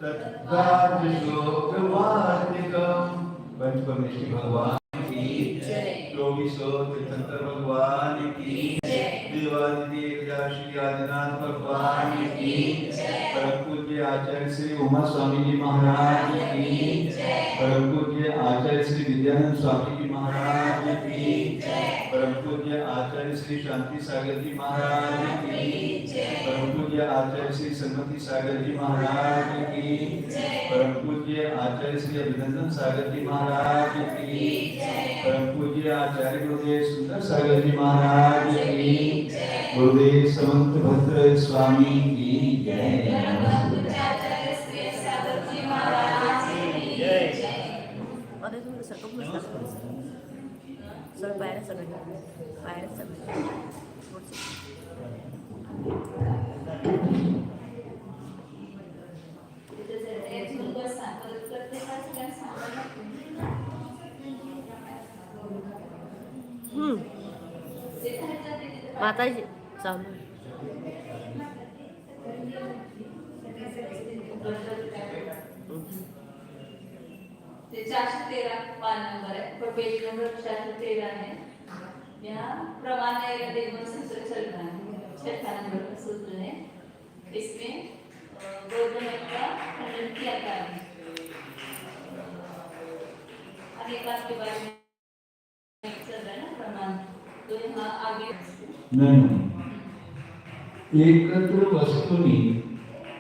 तत्कार्यशोकवार्तिकम् पंचपरमेश्वरी भगवान की जय। 24 तीर्थंकर भगवान की जय। देवादिदेव श्री आदिनाथ भगवान की जय। परम पूज्य आचार्य श्री उमा स्वामी जी महाराज की जय। परम पूज्य आचार्य श्री विद्यानंद स्वामी जी महाराज की जय। परम पूज्य आचार्य श्री शांति सागर जी महाराज की जय। परम पूज्य आचार्य श्री सन्मति सागर जी महाराज की जय। परम पूज्य आचार्य श्री अभिनंदन सागर जी महाराज की जय। परम पूज्य आचार्य गुरुदेव सुंदर सागर जी महाराज की जय। गुरुदेव समंत भद्र स्वामी की जय। माताजी चालू ते 413 पान नंबर है, पर पेज नंबर 413 है। यहाँ प्रमाण देवगुण सूत्र चलता है, 6 नंबर का सूत्र है। इसमें बौद्ध मत का खंडन किया था, अनेकात के बारे में चल रहा है ना प्रमाण। तो यहाँ आगे नहीं एकत्र वस्तुनि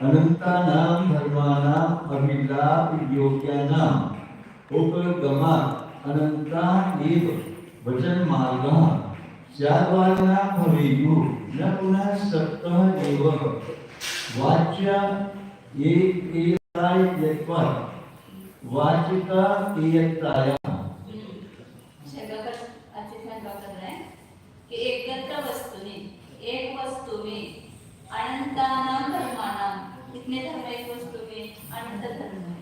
अनंतानां धर्माणां अभिलाप योग्यानां उपगमात् अनंता एव वचन मार्गः स्याद्वादिना भवेयुः न पुनः सप्तः एव वाच्य एकताय यत्वात् वाचिका एकताया कि एकत्र वस्तुनि एक वस्तु में अनंतानां धर्माणां कितने धर्म एक वस्तु में अनंत धर्म है।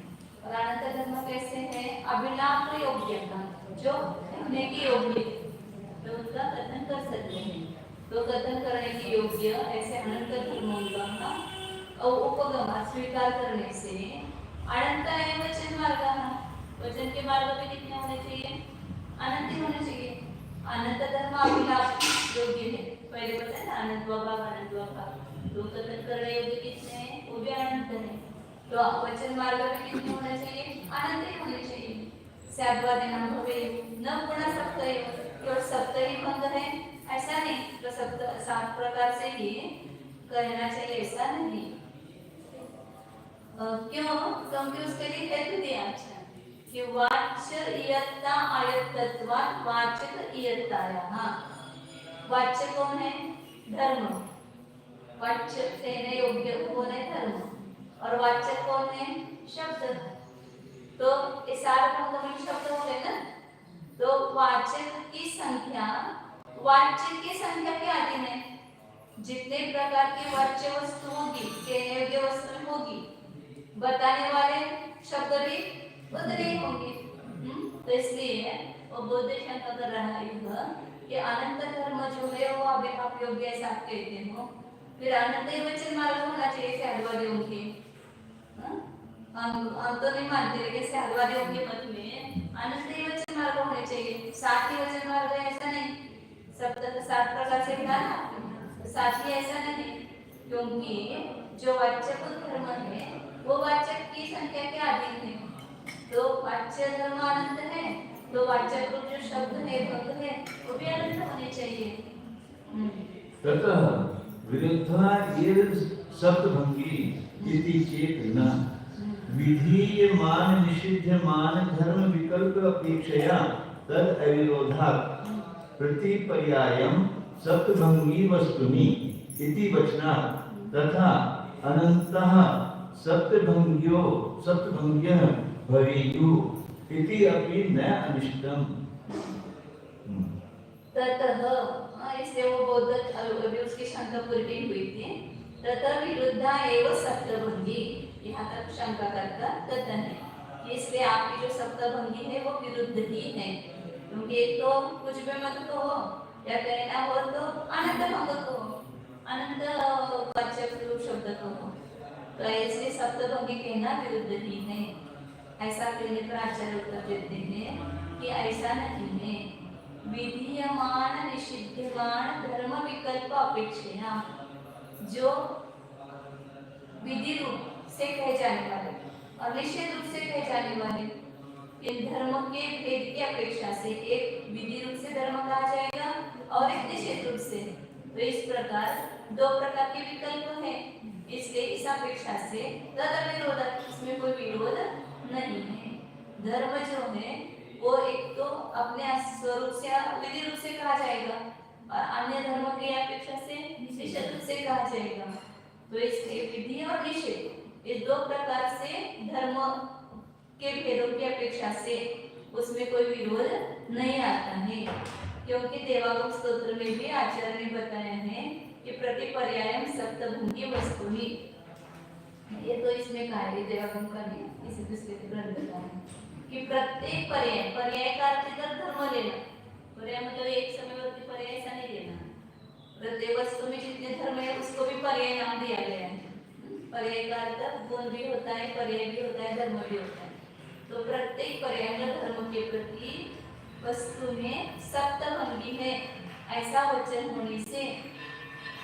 और अनंत धर्म कैसे है? अभिलाप योग्यता जो कहने की योग्य तो उसका कथन कर सकते हैं। तो कथन करने की योग्य ऐसे अनंत धर्मों का उपगम स्वीकार करने से अनंत है वचन मार्ग। वचन के मार्ग में कितने होने चाहिए? अनंत होने चाहिए। अनंत धर्म अभिलाप योग्य है। पहले बताया ना अनंत भाव अनंत भाव। तो कथन करने योग्य कितने हैं? वो भी अनंत है। तो वचन मार्ग में कितने होने चाहिए? अनंत ही होने चाहिए। स्याद्वादिना भवेयुः न पुनः सप्तैव। केवल सप्त ही भंग है ऐसा नहीं, तो सप्त 7 प्रकार से ही कहना चाहिए ऐसा नहीं। क्यों? क्योंकि उसके लिए हेतु दिया अच्छा कि वाच्य इयत्ता आयतत्वात् वाचक इयत्तायाः। वाच्य कौन है? धर्म। वाच्य कहने योग्य कौन है? धर्म। और वाचक कौन है? शब्द। तो इस सारे में शब्द हो गए ना। तो वाचक की संख्या वाच्य की संख्या के अधीन है। जितने प्रकार की वाच्य वस्तु होगी, कहने योग्य वस्तु होगी, बताने वाले शब्द भी उतने ही होंगे। तो इसलिए वो बुद्ध शंका कर रहा है कि अनंत धर्म जो है वो अभिलाप योग्य ऐसा आप कहते हो, फिर अनंत ही वचन मार्ग होना चाहिए स्याद्वादियों के। हम तो नहीं मानते, लेकिन स्याद्वादियों के मत में अनंत ही वचन मार्ग होने चाहिए। 7 ही वचन मार्ग है ऐसा नहीं। 7 प्रकार से मिला ना, 7 ही ऐसा नहीं, क्योंकि जो वाच्य धर्म है वो वाचक की संख्या के अधीन है। तो वाच्य धर्म अनंत है, तो वाचक जो शब्द है भक्त है वो भी अनंत होने चाहिए। ततः विरुद्धा ये सप्तभंगी इति चेत न विधीयमान निषिध्यमान धर्म विकल्प अपेक्षया तद अविरोधात् प्रतिपर्यायम् सप्तभंगी वस्तुनि इति वचनात् तथा अनन्तः सप्तभंग्यः भवेयुः इति अपि न अनिष्टम्। ततः इसलिए वो बौद्ध अभी उसकी शंका पूरी हुई थी। ततः विरुद्धा एव सप्तभंगी, यहाँ तक शंका करता ततः है, इसलिए आपकी जो सप्तभंगी है वो विरुद्ध ही है। क्योंकि एक तो कुछ भी मत कहो या कहना हो तो अनंत भंग कहो, अनंत वाच्य शब्द कहो। तो ऐसे सप्तभंगी कहना विरुद्ध ही है। ऐसा कहने पर आचार्य उत्तर देते हैं कि ऐसा नहीं है। विधीयमान निषिध्यमान धर्म विकल्प अपेक्षया, जो विधि रूप से कहे जाने वाले और निषेध रूप से कहे जाने वाले इन धर्मों के भेद की अपेक्षा से एक विधि रूप से धर्म कहा जाएगा और एक निषेध रूप से। तो इस प्रकार दो प्रकार के विकल्प हैं, इसलिए इस अपेक्षा से तदविरोध, इसमें कोई विरोध नहीं है। धर्म जो है वो एक तो अपने स्वरूप से विधि रूप से कहा जाएगा और अन्य धर्मों की अपेक्षा से निषेध रूप से कहा जाएगा। तो इसलिए विधि और निषेध इस दो प्रकार से धर्म के भेदों की अपेक्षा से उसमें कोई विरोध नहीं आता है, क्योंकि देवागम स्तोत्र में भी आचार्य ने बताया है कि प्रतिपर्यायम सप्तभुंगी वस्तु ही। ये तो इसमें कहा है देवागम का नहीं, किसी दूसरे के ग्रंथ का है कि प्रत्येक पर्याय, पर्याय का अर्थ इधर धर्म लेना, पर्याय मतलब एक समयवर्ती पर्याय ऐसा नहीं लेना। प्रत्येक वस्तु में जितने धर्म है उसको भी पर्याय नाम दिया गया है। पर्याय का अर्थ गुण भी होता है, पर्याय भी होता है, धर्म भी होता है। तो प्रत्येक पर्याय धर्म के प्रति वस्तु में सप्तभंगी है ऐसा वचन होने से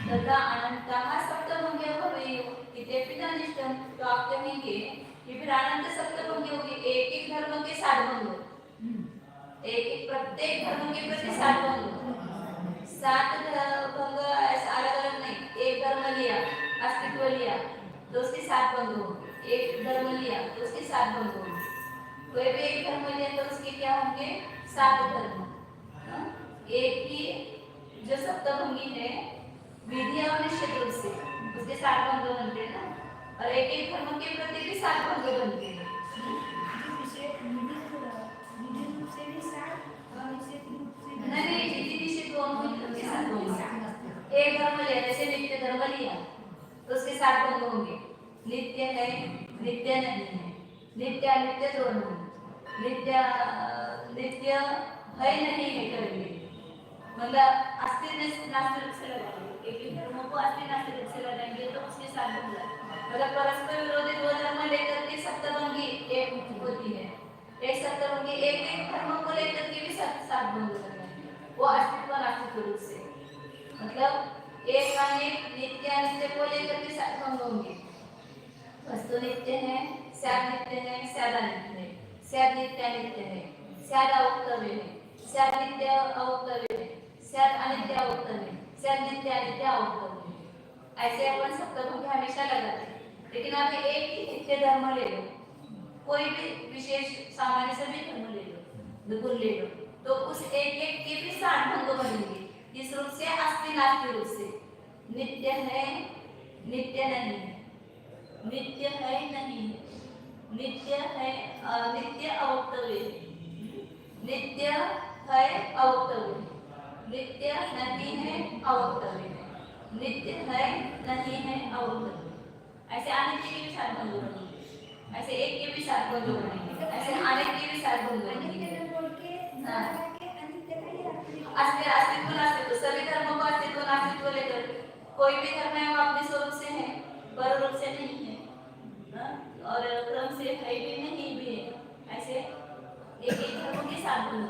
तथा अनंतः सप्तभंगी भवेयुः इत्यपि न निष्ठं, तो आप कहेंगे कि फिर अनंत सप्तभंगी होगी, एक एक धर्म के 60 भंग, एक एक प्रत्येक धर्म के प्रति 60 भंग, 7 भंग अलग अलग नहीं, एक धर्म लिया, अस्तित्व लिया तो उसके 7 भंग होंगे, एक धर्म लिया तो उसके 7 भंग होंगे, कोई भी एक धर्म लिया तो उसके क्या होंगे 7 धर्म। एक ही जो सप्तभंगी है विधि और निषेध रूप से उसके 7 भंग बनते हैं ना, और एक एक धर्म के प्रति भी 7 भंग बनते हैं। नहीं, विधि निषेध दोनों के साथ होंगे। एक धर्म लिया, जैसे नित्य धर्म लिया तो उसके 7 भंग होंगे, नित्य है, नित्य नहीं है, नित्य अनित्य दोनों, नित्य नित्य है नहीं है करेंगे, मतलब अस्तित्व नास्तिक रूप से लगाएंगे, एक ही धर्म को अस्तित्व नास्तिक रूप से लगाएंगे तो उसके 7 भंग, मतलब परस्पर विरोधी दो धर्म लेकर के सप्तभंगी एक होती है, एक सप्तभंगी एक एक धर्म को लेकर के भी 7 भंग लगाएंगे, वो अस्तित्व नास्तिक रूप से, मतलब एक अनेक नित्य अनित्य को लेकर के 7 भंग होंगे। वस्तु नित्य है, स्याद नित्य है, स्याद अनित्य है, स्याद नित्य अनित्य है, स्याद अवक्तव्य है, स्याद नित्य अवक्तव्य है, स्याद अनित्य अवक्तव्य है, स्याद नित्य अनित्य अवक्तव्य है। ऐसे अपन सप्तभंगी हमेशा लगाते हैं, लेकिन आप एक ही नित्य धर्म ले लो, कोई भी विशेष सामान्य सभी धर्म ले लो, गुण ले लो, तो उस एक एक के भी 7 भंग बनेंगे, इस रूप से अस्ति नास्ति रूप से, नित्य है, नित्य नहीं है, नित्य है नहीं है, नित्य है, नित्य अवक्तव्य, नित्य है अवक्तव्य, नित्य नहीं है अवक्तव्य, नित्य है नहीं है अवक्तव्य। ऐसे अनित्य के भी 7 भंग बनेंगे, ऐसे एक के भी 7 भंग बनेंगे, ऐसे अनेक के भी 7 भंग बनेंगे। अस्तित्व नास्तित्व, सभी धर्मों को अस्तित्व नास्तित्व लेकर, कोई भी धर्म है वो अपने स्वरूप से है, पर रूप से नहीं है, और क्रम से है भी नहीं भी है। ऐसे एक एक धर्म के 7 भंग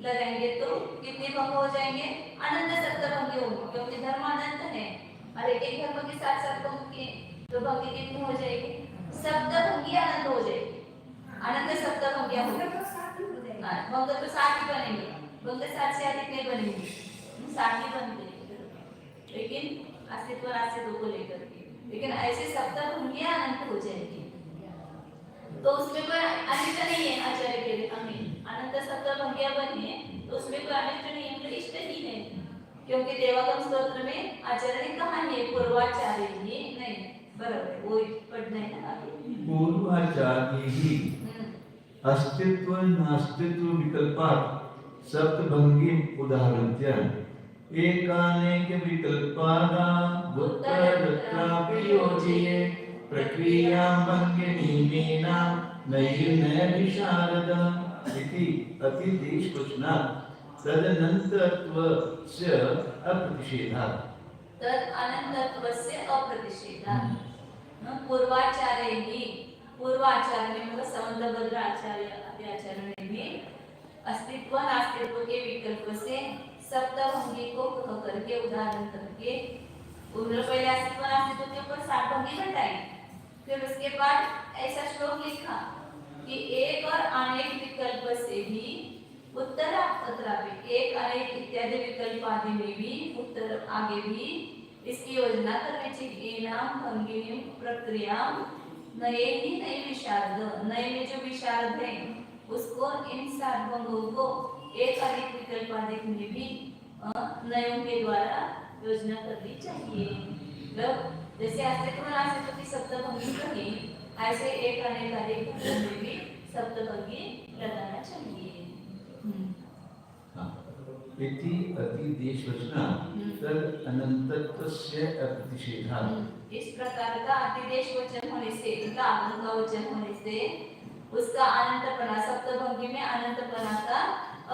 लगाएंगे तो कितने भंग हो जाएंगे? अनंत सप्तभंगी होंगे, क्योंकि धर्म अनंत है और एक एक धर्म के 7 भंग के तो भंगी कितनी हो जाएगी? सप्तभंगी अनंत हो जाएगी, अनंत सप्तभंगियां होंगी। भंग तो 7 ही बनेंगे, भंग 7 से अधिक नहीं बनेंगे, 7 ही बनते हैं, लेकिन अस्तित्व नास्तित्व को लेकर के, लेकिन ऐसे सप्तभंगियां अनंत हो जाएगी, तो उसमें कोई अनिष्ट नहीं है। आचार्य के लिए अनंत सप्तभंगियां बनी है तो उसमें कोई अनिष्ट नहीं है, मतलब इष्ट ही है, क्योंकि देवागम स्तोत्र में आचार्य ने कहा है पूर्वाचार्य ही नहीं, बराबर वो पढ़ना है ना आगे, पूर्वाचार्य ही अस्तित्व नास्तित्व विकल्पात् सप्तभंगी उदाहरण्य एकानेक विकल्पादा उत्तरत्रापि योजये प्रक्रिया भंगिनीमेना नैर्नय विशारद इति अतिदेश वचनात् तदनन्तत्वस्य अप्रतिषेधात्, तद अनंतत्वस्य अप्रतिषेधात्, पूर्वाचार्य ही, पूर्वाचार्य में मतलब समंतभद्र आचार्य आदि आचार्य ने भी अस्तित्व नास्तित्व के विकल्प से सप्तभंगी को कह करके उदाहरण करके उन्होंने पहले अस्तित्व नास्तित्व के ऊपर सात भंगी बताई, फिर उसके बाद ऐसा श्लोक लिखा कि एक और अनेक विकल्प से भी उत्तर एक अनेक इत्यादि विकल्प आदि में भी उत्तर आगे भी इसकी योजना करनी चाहिए। नाम भंगी प्रक्रिया नए ही नए विशारद, नए में जो विशारद है उसको इन सात भंगों को एक अधिक विकल्प आदि में भी नयों के द्वारा योजना करनी चाहिए। मतलब जैसे अस्तित्व नास्तित्व की सप्तभंगी कही, ऐसे एक अनेक अधिक में भी सप्तभंगी लगाना चाहिए। इति अति देश वचना तद अनंतत्वस्य अप्रतिषेधात्। इस प्रकार का अतिदेश वचन होने से, इनका आगम का वचन होने से उसका अनंतपना, सप्तभंगी में अनंतपना का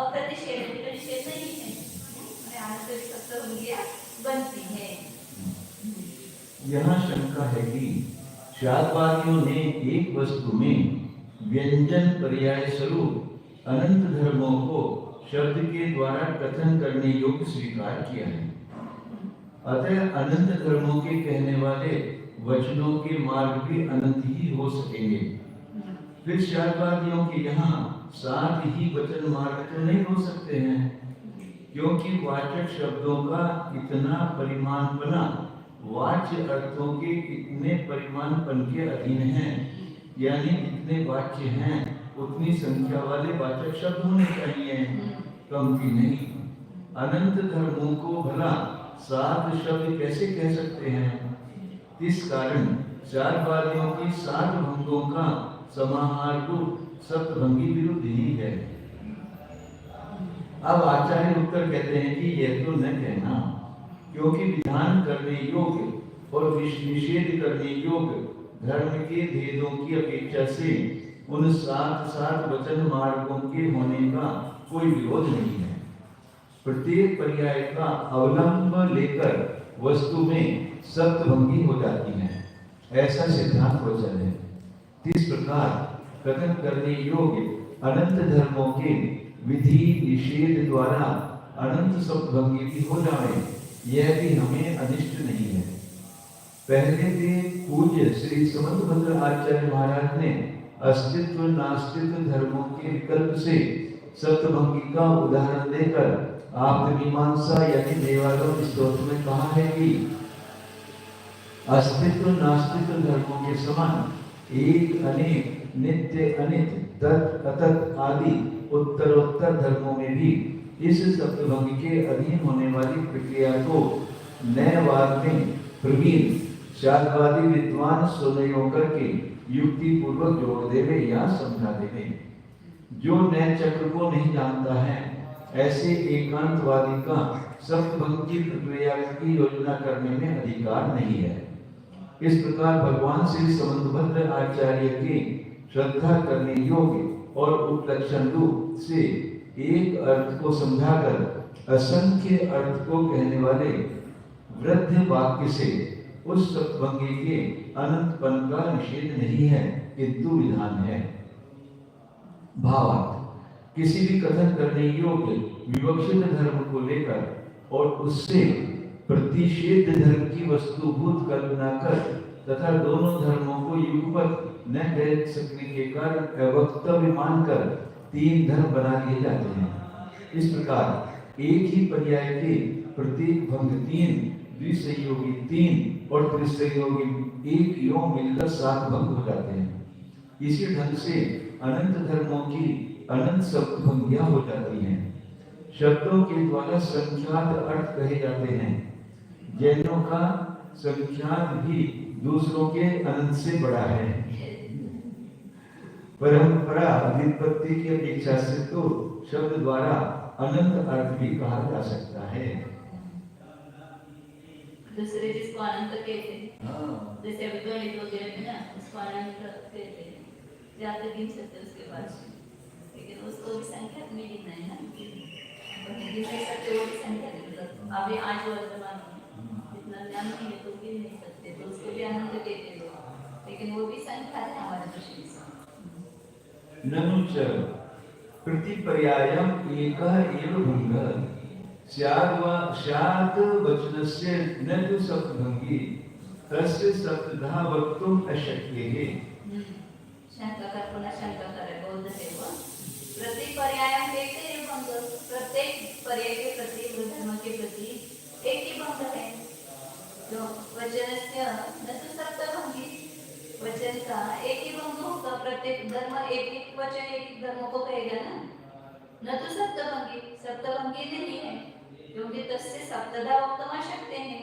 अप्रतिषेध नहीं है, अनंत सप्तभंगियां बनती है। यहाँ शंका है कि शास्त्रवादियों ने एक वस्तु में व्यंजन पर्याय स्वरूप अनंत धर्मों को शब्द के द्वारा कथन करने योग्य स्वीकार किया है। अतः अनंत धर्मों के कहने वाले वचनों के मार्ग भी अनंत ही हो सकेंगे। फिर शास्त्रवादियों के यहाँ सात ही वचन मार्ग तो नहीं हो सकते हैं, क्योंकि वाचक शब्दों का इतना परिमाणपना वाच्य अर्थों के इतने परिमाणपन के अधीन है, यानी जितने वाच्य हैं उतनी संख्या वाले वाचक शब्द होने चाहिए, कमती नहीं। अनंत धर्मों को भला सात शब्द कैसे कह सकते हैं? इस कारण शास्त्रवादियों की सात भंगों का समाहार रूप सप्तभंगी विरुद्ध ही है। अब आचार्य उत्तर कहते हैं कि यह तो न कहना, क्योंकि विधान करने योग्य और निषेध करने योग्य धर्म के भेदों की अपेक्षा से उन सात वचन मार्गों के होने का कोई विरोध नहीं है। प्रत्येक पर्याय का अवलंब लेकर वस्तु में सप्तभंगी हो जाती है, ऐसा सिद्धांत वचन है। इस प्रकार कथन करने योग्य अनंत धर्मों के विधि निषेध द्वारा अनंत सप्तभंगी भी हो जाए, यह भी हमें अनिष्ट नहीं है। पहले के पूज्य श्री समंतभद्र आचार्य महाराज ने अस्तित्व नास्तित्व धर्मों के विकल्प से सप्तभंगी का उदाहरण देकर आत्ममीमांसा यानी देवालय स्तोत्र में कहा है कि अस्तित्व नास्तित्व धर्मों के समान एक अनेक नित्य अनित्य तत् अतत् आदि उत्तरोत्तर धर्मों में भी इस सप्तभंगी के अधीन होने वाली प्रक्रिया को नयवाद में प्रवीण शास्त्रवादी विद्वान सुनयो करके युक्ति पूर्वक जोड़ देवे या समझा देवे। जो नए चक्र को नहीं जानता है, ऐसे एकांतवादी का सप्तभंगी प्रक्रिया की योजना करने में अधिकार नहीं है। इस प्रकार भगवान श्री समंतभद्र आचार्य की श्रद्धा करने योग्य और उपलक्षण रूप से एक अर्थ को समझाकर असंख्य अर्थ को कहने वाले वृद्ध वाक्य से उस सप्तभंगी के अनंतपन का निषेध नहीं है, किंतु विधान है। भावार्थ किसी भी कथन करने योग्य विवक्षित धर्म को लेकर और उससे प्रतिषेध धर्म की वस्तुभूत कल्पना कर तथा दोनों धर्मों को युगपत न कह सकने के कारण अवक्तव्य मानकर तीन धर्म बना दिए जाते हैं। इस प्रकार एक ही पर्याय के प्रत्येक भंग तीन, द्विसंयोगी तीन और त्रिसंयोगी एक योग मिलकर सात भंग हो जाते हैं। इसी ढंग से अनंत धर्मों की अनंत सप्तभंगियां हो जाती हैं। शब्दों के द्वारा संख्यात अर्थ कहे जाते हैं। जैनों का संख्यात भी दूसरों के अनंत से बड़ा है। परंपरा व्युत्पत्ति की अपेक्षा से तो शब्द द्वारा अनंत अर्थ भी कहा जा सकता है। दूसरे जिसको अनंत कहते हैं, जैसे अभी गणित वगैरह में ना उसको अनंत कहते हैं, ज्यादा गिन सकते उसके बाद, लेकिन उसको भी संख्या में गिनना है ना, जिससे सकते वो भी संख्या मतलब अभी आज वर्तमान जितना ज्ञान नहीं है तो गिन नहीं सकते, तो उसको भी अनंत कहते हैं। लेकिन वो भी संख्या है हमारे दृष्टि से। ननु च प्रतिपर्यायम् एकः एव भङ्गः स्यात् वचनस्य न तु सप्तभङ्गी तस्य सप्तधा वक्तुम् अशक्यः। शंका कर पुनः शंका करे बोध है वो प्रतिपर्यायम् एक ही भंग, प्रत्येक पर्याय के प्रति धर्म के प्रति एक ही भंग है। तो वचनस्य न तु सप्तभङ्गी, वचन का एक ही भंग होगा। प्रत्येक धर्म एक एक वचन एक एक धर्म को कहेगा ना। न तो सप्तभंगी, सप्तभंगी नहीं है क्योंकि तस्य सप्तधा वक्तुम् अशक्य है।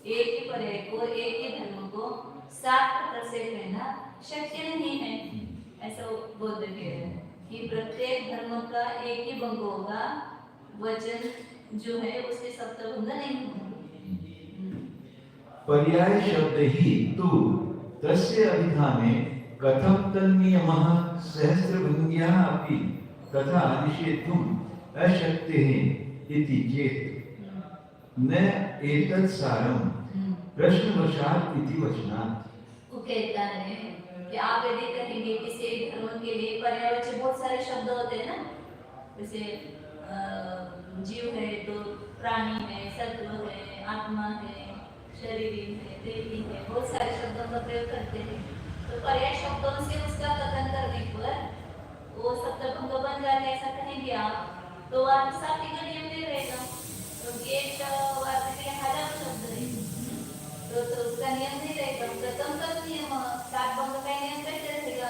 एक ही पर्याय को एक ही धर्म को 7 प्रकार से कहना शक्य नहीं है। ऐसा बोध किया है कि प्रत्येक धर्म का एक ही भंग होगा, वचन जो है उसके सप्तभंग नहीं होगा। पर्याय शब्द ही तु तस्य अभिधाने कथं तन्नियमः सहस्रभङ्ग्याः अपि तथा निषेद्धुम् अशक्यः इति चेत् न एतत् सारं प्रश्नवशात् इति वचनात्। वो कहता है कि आप यदि कहेंगे किसी एक धर्म के लिए पर्यायवाची बहुत सारे शब्द होते हैं ना, जैसे जीव है तो प्राणी है, सत्व है, आत्मा है, शरीर है, देवी है, बहुत सारे शब्दों का प्रयोग करते हैं। तो पर्याय शब्दों से उसका कथन करने पर वो सप्तभंग बन जाते, ऐसा कहेंगे आप तो आप साथ ही गणित में रहेगा। तो एक वाक्य के 1000 शब्द है तो उसका नियम नहीं रहेगा। प्रथम का नियम 7 भंग का नियम कैसे रहेगा?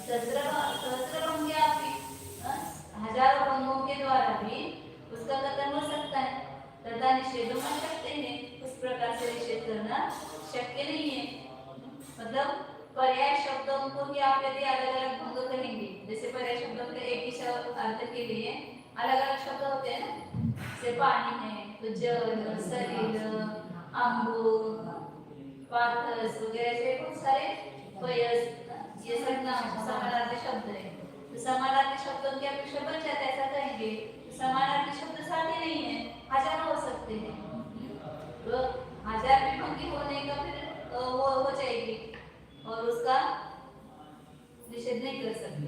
सहस्रभंग आपकी 1000 भंगों के द्वारा भी उसका कथन हो सकता है। तथा निषेध कर सकते हैं, उस प्रकार से निषेध करना शक्य नहीं है। मतलब पर्याय शब्दों को ही आप यदि अलग अलग भंग करेंगे, जैसे पर्याय शब्दों के एक ही अर्थ के लिए अलग अलग शब्द होते हैं ना, जैसे पानी है तो जल, शरीर, अंगु, पाथस वगैरह से बहुत सारे पयस, ये सब नाम समानार्थी शब्द है। तो समानार्थी शब्दों की अपेक्षा बन जाता है, ऐसा कहेंगे समानार्थी शब्द साथ ही नहीं है, 1000 हो सकते हैं। तो 1000 विभंगी होने का फिर वो हो जाएगी और उसका निषेध नहीं कर सकते।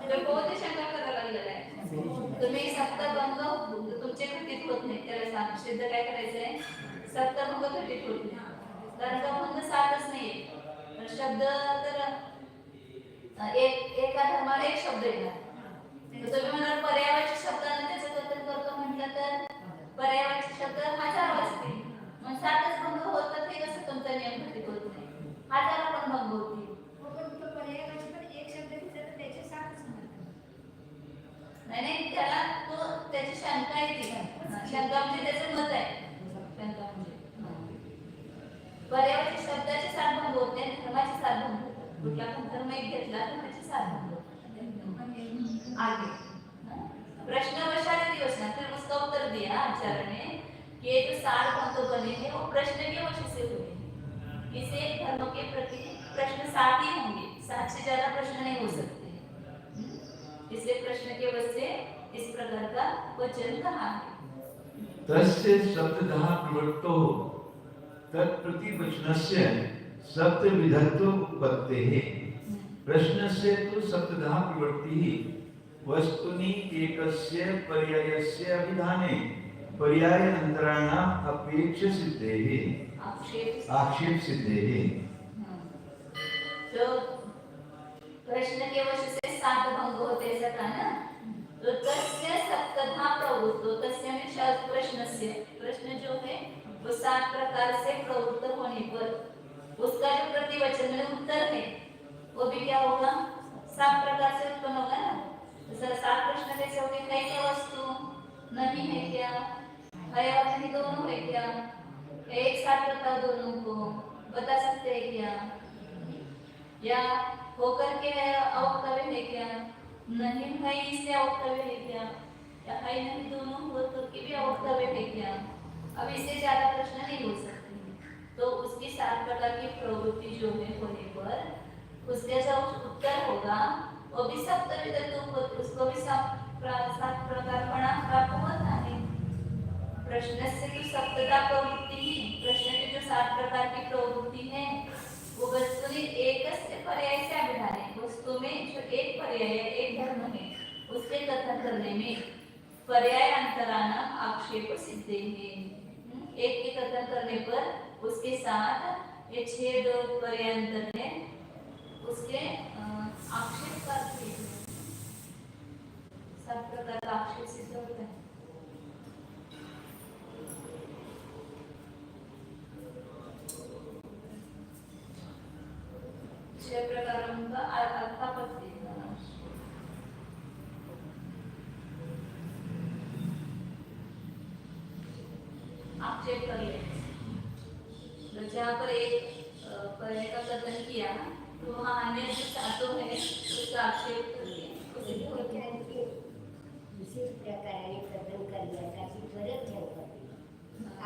तो बहुत ही शंका करायला लागलेला आहे। तुम्ही सप्तभंग तुमचे घटित होत नाही, त्याला सांग सिद्ध काय करायचं आहे, सप्तभंग घटित होत नाही कारण का भंग 7च नाहीये। पण शब्द तर एका धर्माला एक शब्द येणार। तर तुम्ही म्हणाल पर्यायवाची शब्दाने त्याचं कथन करतो म्हटलं तर पर्यायवाची शब्द 1000 असतील, मग 7च भंग होतात, हे कसं तुमचा नियम घटित होत नाही? 1000 पण भंग होतील। पर्यायवाची पण एक शब्द घेतला तर त्याचे 7च होणार। नाही त्याला तो त्याची शंका येते, शंका म्हणजे त्याचं मत आहे। शंका म्हणजे पर्यायवाची शब्दाचे 7 भंग होते, धर्माचे 7 भंग होतात। कुठला पण धर्म एक घेतला तर त्याचे 7 भंग होतात। आगे प्रश्न वशाली योजना, फिर उसका उत्तर दिया आचार्य ने कि ये जो 7 भंग बने हैं वो प्रश्न के वजह से हुए हैं। किसी एक धर्म के प्रति प्रश्न 7 ही होंगे, 7 से ज्यादा प्रश्न नहीं हो सकते। इसलिए प्रश्न के वजह से इस प्रकार का वचन कहा है। तस्य सप्तधा प्रवृत्तो तत्प्रतिवचनस्य सप्तविधत्व उत्पत्तेः। प्रश्नस्य तु सप्तधा प्रवृत्तिः वस्तुनि एकस्य पर्यायस्य अभिधाने पर्यायान्तराणाम् अपेक्ष सिद्धेः आक्षेप सिद्धेः। तो प्रश्न के वजह से 7 भंग होते ऐसा कहा ना, तो तस्य सप्तधा प्रवृत्तो, तस्य में शब्द प्रश्नस्य, प्रश्न जो है वो 7 प्रकार से प्रवृत्त होने पर उसका जो प्रतिवचन में उत्तर है वो भी क्या होगा, 7 प्रकार से उत्पन्न होगा ना। तो 7 प्रश्न कैसे होंगे? है क्या वस्तु, नहीं है क्या, है और नहीं दोनों है क्या, एक साथ बताओ दोनों को, बता सकते हैं क्या, या होकर के है अवक्तव्य है क्या, नहीं है इससे अवक्तव्य है क्या, या है नहीं दोनों होकर के भी अवक्तव्य है क्या। अब इससे ज्यादा प्रश्न नहीं हो सकते। तो उसकी 7 प्रकार की प्रवृत्ति जो है होने पर उसके जो उत्तर होगा वो भी सप्तविधत्व, उसको भी 7 प्रकारपणा प्राप्त होता है। प्रश्न से जो सप्तधा प्रवृत्ति, प्रश्न के जो 7 प्रकार की प्रवृत्ति है वो वस्तुनि एकस्य पर्याय से अभिधाने वस्तु में जो एक पर्याय है एक धर्म है उसके कथन करने में पर्याय अंतराना आक्षेप सिद्धे हैं। एक के कथन करने पर उसके साथ ये 6 जो पर्यांतर है उसके आक्षेप करते हैं। 7 प्रकार का आक्षेप सिद्ध होता है। छह प्रकारों का अर्थापत्ति आक्षेप कर ले। तो जहाँ पर एक पर्याय का कथन किया तो वहाँ अन्य जो सातों है उसका आक्षेप कर लिया। दुसऱ्या प्रकाराने कथन करण्यासाठी परत ठेवतात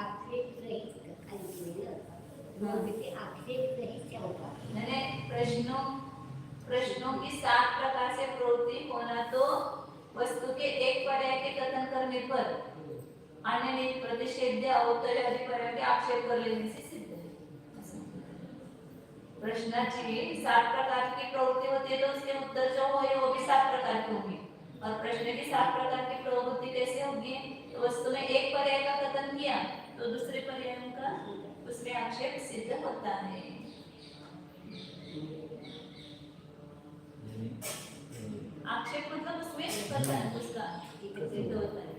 आक्षेप रहित आणखीन मग ते आक्षेप रहित ठेवतात मैंने प्रश्नों की 7 प्रकार से प्रवृत्ति होना तो वस्तु के एक पर्याय के कथन करने पर अन्य प्रतिषेध्य अवतरे आदि पर्याय के आक्षेप कर लेने से सिद्ध है। प्रश्नाची 7 प्रकार की प्रवृत्ति होती है तो उसके उत्तर जो हो वो भी 7 प्रकार के होंगे और प्रश्न की 7 प्रकार की प्रवृत्ति कैसे होगी तो वस्तु में एक पर्याय का कथन किया तो दूसरे पर्याय का उसमें आक्षेप सिद्ध होता है। आक्षेप मतलब उसमें कथन उसका सिद्ध होता है।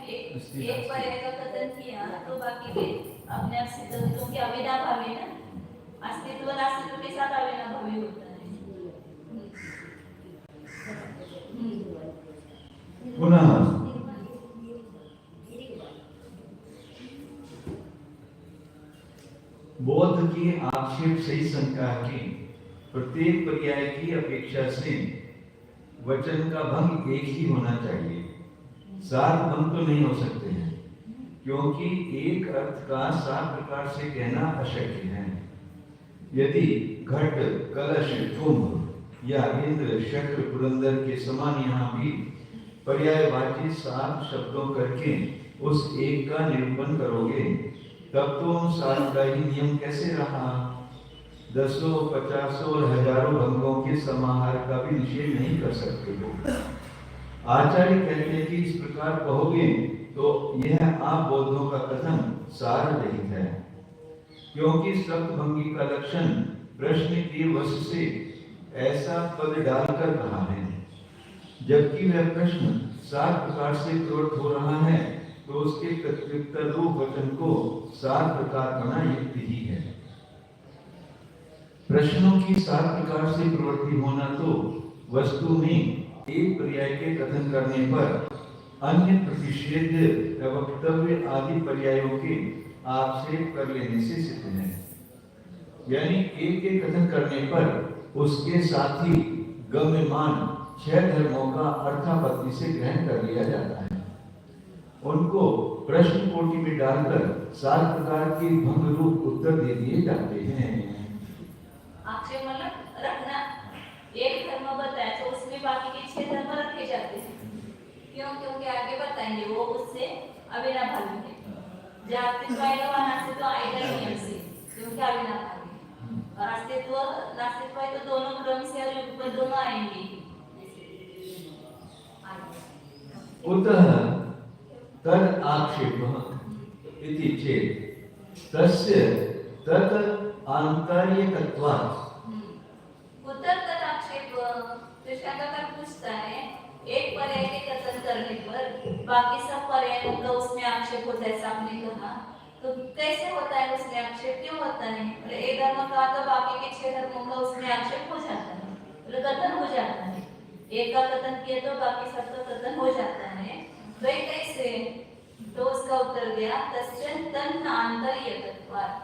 एक पर्याय का कथन किया तो बाकी के अपने आप सिद्ध होते क्योंकि अविनाभावी है ना अस्तित्व नास्तित्व के साथ अविनाभावी होता है। पुनः बोध की आक्षेप सही शंका की प्रत्येक पर्याय की अपेक्षा से वचन का भंग एक ही होना चाहिए। 7 भंग तो नहीं हो सकते हैं क्योंकि एक अर्थ का 7 प्रकार से कहना अशक्य है। यदि घट कलश कुंभ या इंद्र शक्र पुरंदर के समान यहाँ भी पर्यायवाची 7 शब्दों करके उस एक का निरूपण करोगे तब तो 7 का ही नियम कैसे रहा। 10, 50 और हजारों भंगों के समाहार का भी निषेध नहीं कर सकते हो। आचार्य कहते हैं कि इस प्रकार कहोगे तो यह आप बौद्धों का कथन सार रहित है क्योंकि सप्तभंगी का लक्षण प्रश्न के वश से ऐसा पद डालकर कहा है जबकि वह प्रश्न 7 प्रकार से प्रवृत्त हो रहा है तो उसके प्रत्युत्तर रूप वचन को 7 प्रकार बना युक्त ही है। प्रश्नों की 7 प्रकार से प्रवृत्ति होना तो वस्तु में एक पर्याय के कथन करने पर अन्य प्रतिषेध वक्तव्य आदि पर्यायों के आक्षेप कर लेने से सिद्ध है। यानी एक के कथन करने पर उसके साथ ही गम्यमान 6 धर्मों का अर्थापत्ति से ग्रहण कर लिया जाता है। उनको प्रश्न कोटि में डालकर 7 प्रकार के भंग रूप उत्तर दे दिए जाते हैं। आक्षेप मतलब रखना एक धर्म बताया तो उसमें बाकी के 6 धर्म रखे जाते हैं। क्यों? क्योंकि आगे बताएंगे वो उससे अविनाभावी है। जहाँ अस्तित्व आएगा वहाँ नास्तित्व आएगा ही नहीं हमसे क्योंकि अविनाभावी है और अस्तित्व नास्तित्व है तो दोनों क्रम से और युग पर दोनों आएंगे। उतः तद आक्षेपः इति चेत् तस्य तत् आंतर्यकत्वात् उत्तर तद आक्षेप शंकाकार पूछता है एक पर्याय के कथन करने पर बाकी सब पर्यायों का उसमें आक्षेप होता है। ऐसा आपने कहा तो कैसे होता है उसमें आक्षेप क्यों होता है? एक धर्म का तो बाकी के 6 धर्मों का उसमें आक्षेप हो जाता है कथन हो जाता है। एक का कथन किया तो बाकी सब का कथन हो जाता है। भाई कैसे? तो उसका उत्तर दिया तस्य तन्न आंतर्यकत्वात्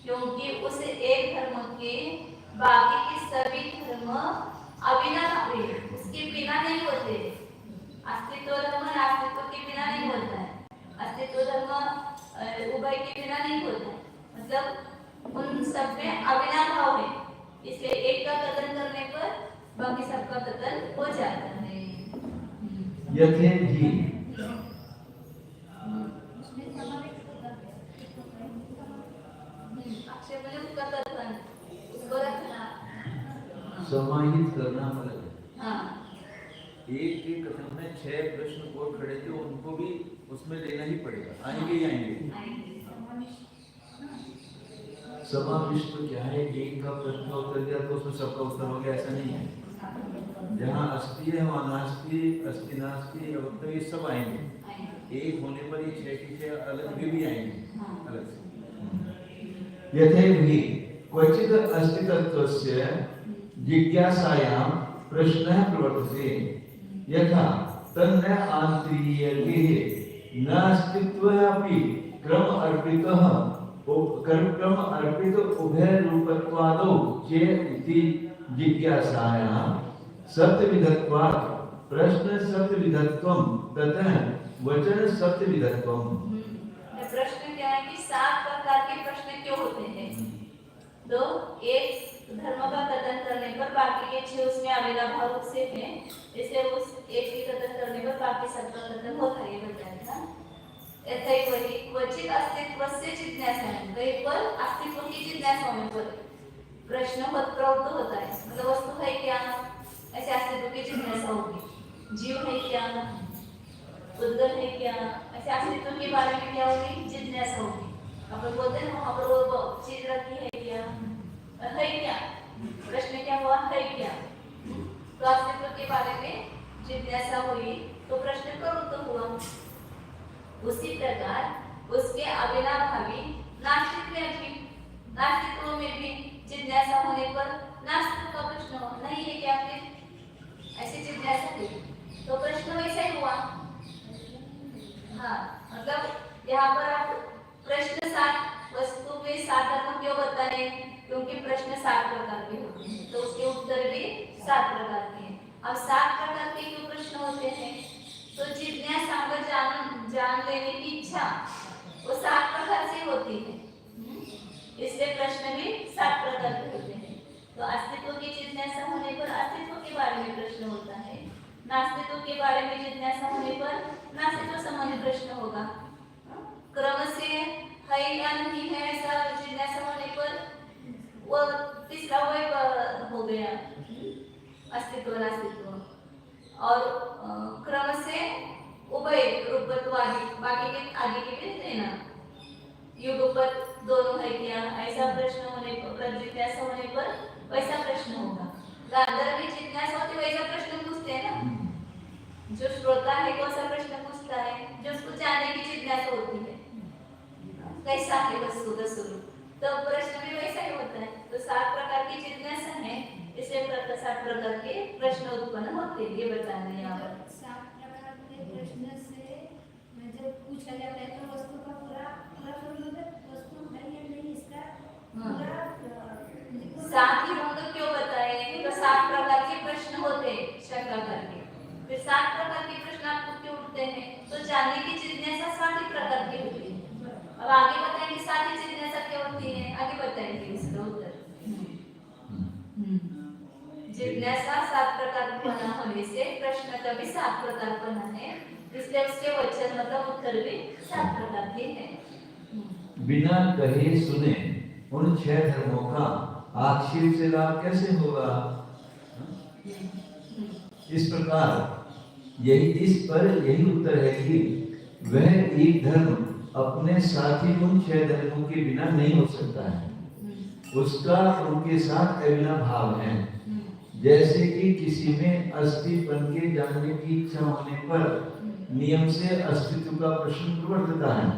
क्योंकि उस एक धर्म के बाकी के सभी धर्म अविनाभावी है उसके बिना नहीं होते। अस्तित्व धर्म नास्तित्व के बिना नहीं होता है। अस्तित्व धर्म उभय के बिना नहीं होता है मतलब उन सब में अविनाभाव है इसलिए एक का कथन करने पर बाकी सबका कथन हो जाता है। यथेहि समाहित करना अलग है। हाँ एक के कथन में 6 प्रश्न और खड़े थे, उनको भी उसमें लेना ही पड़ेगा, आएंगे ही आएंगे। समाविष्ट तो क्या है, एक का प्रश्न उत्तर दिया तो उसमें सबका उत्तर हो गया, ऐसा नहीं है। जहाँ अस्थि है वहाँ नास्ति, अस्थि नास्ति, अब तो ये सब आएंगे। एक होने पर ये 6 की 6 अलग भी आएंगे अलग से। यथैव हि क्वचित् अस्तित्वस्य जिज्ञासायां प्रश्नः प्रवर्तते, यथा तन्न आंतर्येः नास्तित्वमपि क्रम अर्पित उभय रूपत्वादौ चेति जिज्ञासायां सप्तविधत्वात् प्रश्न सप्तविधत्वं ततः वचन सप्तविधत्वं। प्रश्न क्या है कि 7 प्रकार के प्रश्न क्यों होते हैं? तो एक धर्म का कथन करने पर बाकी के 6 उसमें अविनाभाव से हैं, इसलिए उस एक के कथन करने पर बाकी सबका कथन होता है, ये बताया था। यथैव हि क्वचित् अस्तित्वस्य जिज्ञासा, कहीं पर अस्तित्व की जिज्ञासा होने पर प्रश्न प्रवृत्त होता है, मतलब वस्तु है क्या, ऐसे अस्तित्व की जिज्ञासा होगी। जीव है क्या, उद्गत है क्या, ऐसे अस्तित्व के बारे में क्या होगी, जिज्ञासा होगी। अपन बोलते हैं वहाँ पर वो चीज रखी है क्या, है क्या, प्रश्न क्या हुआ, है क्या। तो अस्तित्व के बारे में जिज्ञासा हुई तो प्रश्न प्रवृत्त हुआ। उसी प्रकार उसके अविनाभावी नास्तित्व में भी जिज्ञासा होने पर नास्तित्व का प्रश्न नहीं है क्या, फिर ऐसी जिज्ञासा हुई तो प्रश्न वैसा ही हुआ। हाँ, मतलब यहाँ पर आप प्रश्न 7 वस्तु में 7 धर्म क्यों बताए, क्योंकि प्रश्न 7 प्रकार के होते हैं, तो उसके उत्तर भी 7 प्रकार के हैं। अब 7 प्रकार के क्यों प्रश्न होते हैं, तो जिज्ञासा जान लेने की इच्छा वो 7 प्रकार से होती है, इसलिए प्रश्न भी 7 प्रकार के होते हैं। तो अस्तित्व की जिज्ञासा होने पर अस्तित्व के बारे में प्रश्न होता है, नास्तित्व के बारे में जिज्ञासा होने पर नास्तित्व संबंधी प्रश्न होगा। क्रम से है या नहीं है ऐसा जिज्ञासा होने पर वो तीसरा वह हो गया अस्तित्व नास्तित्व। और क्रम से उभय रूपत्वादि, बाकी के आगे के भी लेना, युगपत दोनों है क्या, ऐसा प्रश्न होने पर जिज्ञासा होने पर वैसा प्रश्न होगा। गांधर्व में जिज्ञासा होती वैसा प्रश्न पूछते हैं ना, जो श्रोता है कौन सा प्रश्न पूछता है, जो उसको जानने की जिज्ञासा होती है कैसा है वस्तु का स्वरूप, तो प्रश्न भी वैसा ही होता है। तो 7 प्रकार की जिज्ञासा है, इससे 7 प्रकार के प्रश्न उत्पन्न होते हैं, ये बताना है यहाँ पर। 7 प्रकार के प्रश्न से जब पूछा जाता है तो वस्तु का पूरा वस्तु है या नहीं, इसका पूरा 7 ही हम तो क्यों बताए, तो 7 प्रकार के प्रश्न होते हैं शंका करके। फिर 7 प्रकार के प्रश्न आपको क्यों उठते हैं, तो जानने की जिज्ञासा 7 ही प्रकार की होती है। अब आगे बताएंगे 7 ही जिज्ञासा क्या होती है, आगे बताएंगे इसका उत्तर। जिज्ञासा 7 प्रकार बना होने से प्रश्न का भी 7 प्रकार बना है, इसलिए उसके वचन मतलब उत्तर भी 7 प्रकार के हैं। बिना कहे सुने उन 6 धर्मों का आक्षेप से लाभ कैसे होगा। इस प्रकार यही उत्तर है कि वह एक धर्म अपने साथ ही उन 6 धर्मों के बिना नहीं हो सकता है, उसका उनके साथ अविनाभाव है। जैसे कि किसी में अस्तित्व के जानने की इच्छा होने पर नियम से अस्तित्व का प्रश्न प्रवर्तता है,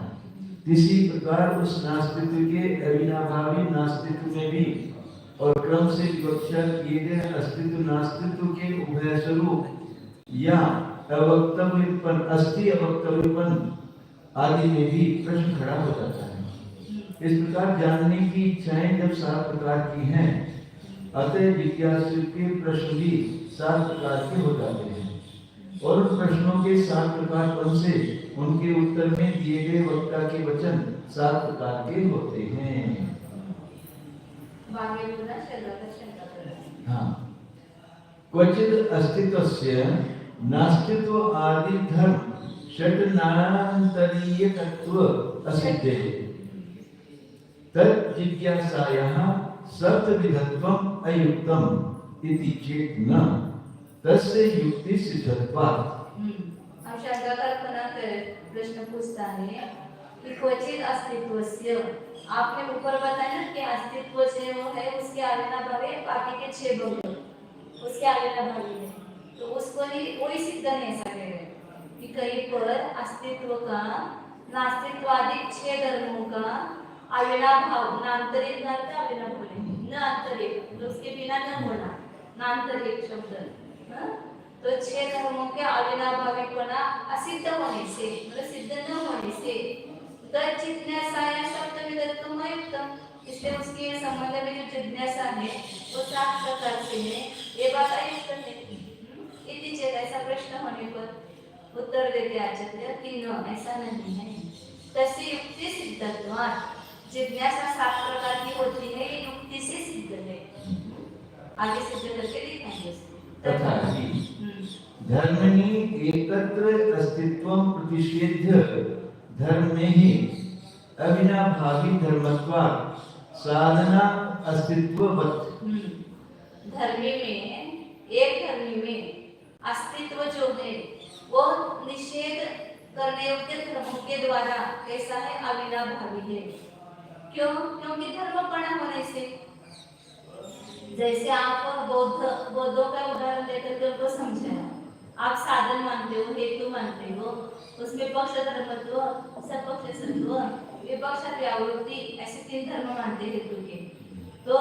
इसी प्रकार उस नास्तित्व के अविनाभावी नास्तित्व में भी और क्रम से विवक्षा किए गए अस्तित्व नास्तित्व के उभय स्वरूप या अवक्तव्यपन अस्थि अवक्तव्यपन आदि में भी प्रश्न खड़ा हो जाता है। इस प्रकार जानने की इच्छाएं जब 7 प्रकार की हैं, अतः जिज्ञासु के प्रश्न भी 7 प्रकार के हो जाते हैं और उन प्रश्नों के 7 प्रकारपन से उनके उत्तर में दिए गए वक्ता के वचन 7 प्रकार के होते हैं। हाँ, क्वचित् अस्तित्वस्य नास्तित्व आदि धर्म षड्नान्तरीय तत्व असिद्धे तत् जिज्ञासायाः सप्तविधत्वम् अयुक्तम् इति चेत् न तस्य युक्ति सिद्धत्वात्। हम शंका कल्पना कर प्रश्न पूछता है कि क्वचित अस्तित्वस्य, आपने ऊपर बताया ना कि अस्तित्व से वो है उसके अविनाभावी, बाकी के 6 भोग उसके अविनाभावी है, तो उसको ही वही सिद्ध नहीं ऐसा कह रहे कि कहीं पर अस्तित्व का नास्तित्वादी 6 धर्मों का अविनाभाव, नांतरिक अर्थ अविनाभावी न आंतरिक, तो उसके बिना न होना, नांतरिक शब्द, हाँ? तो 6 धर्मों के अविनाभावीपना असिद्ध होने से, मतलब सिद्ध न होने से जिज्ञासा या सप्तमी तत्व युक्तम, इसलिए उसके संबंध में जो जिज्ञासा है वो 7 प्रकार से है, ये बात युक्त है। इति चेत, ऐसा प्रश्न होने पर उत्तर देते आचार्य कि न, ऐसा नहीं है। तस्य युक्ति सिद्धत्वात्, जिज्ञासा 7 प्रकार की होती है, ये युक्ति से सिद्ध है। आगे सिद्ध करके दिखाएंगे। तथा धर्मणि एकत्र अस्तित्वं प्रतिषेध्य धर्मे ही अविनाभावी धर्मत्वात् साधना अस्तित्ववत्। धर्मी में, एक धर्मी में अस्तित्व जो है वो निषेध करने योग्य धर्मों के द्वारा कैसा है, अविनाभावी है। क्यों? क्योंकि धर्मपणा होने से, जैसे आप बौद्धों का उदाहरण देकर के उनको समझाया, आप साधन मानते हो, हेतु मानते हो, उसमें पक्ष धर्मत्व, सपक्षत्व, विपक्ष व्यावृत्ति, ऐसे 3 धर्म मानते हैं हेतु के। तो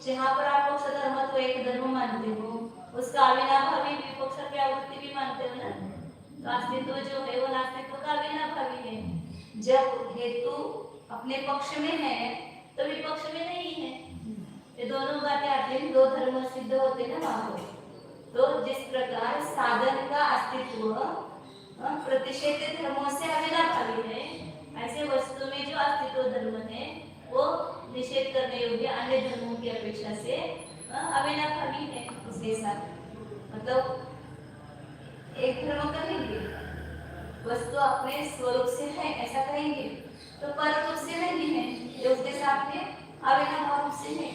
जहाँ पर आप पक्ष धर्मत्व एक धर्म मानते हो, उसका अविनाभावी विपक्ष व्यावृत्ति भी मानते हो ना, तो अस्तित्व जो है वो नास्तित्व का अविनाभावी है। जब हेतु अपने पक्ष में है तो विपक्ष में नहीं है, ये दोनों बातें आती हैं, 2 धर्म सिद्ध होते हैं ना वहां पर। तो जिस प्रकार साधन का अस्तित्व प्रतिषेधित धर्मों से अविनाभावी है, ऐसे वस्तु में जो अस्तित्व धर्म है वो निषेध करने योग्य अन्य धर्मों की अपेक्षा से अविनाभावी है। उसके साथ मतलब एक धर्म कहेंगे, वस्तु अपने स्वरूप से है ऐसा कहेंगे, तो पर रूप से नहीं है, ये उसके साथ में अविनाभाव रूप से है।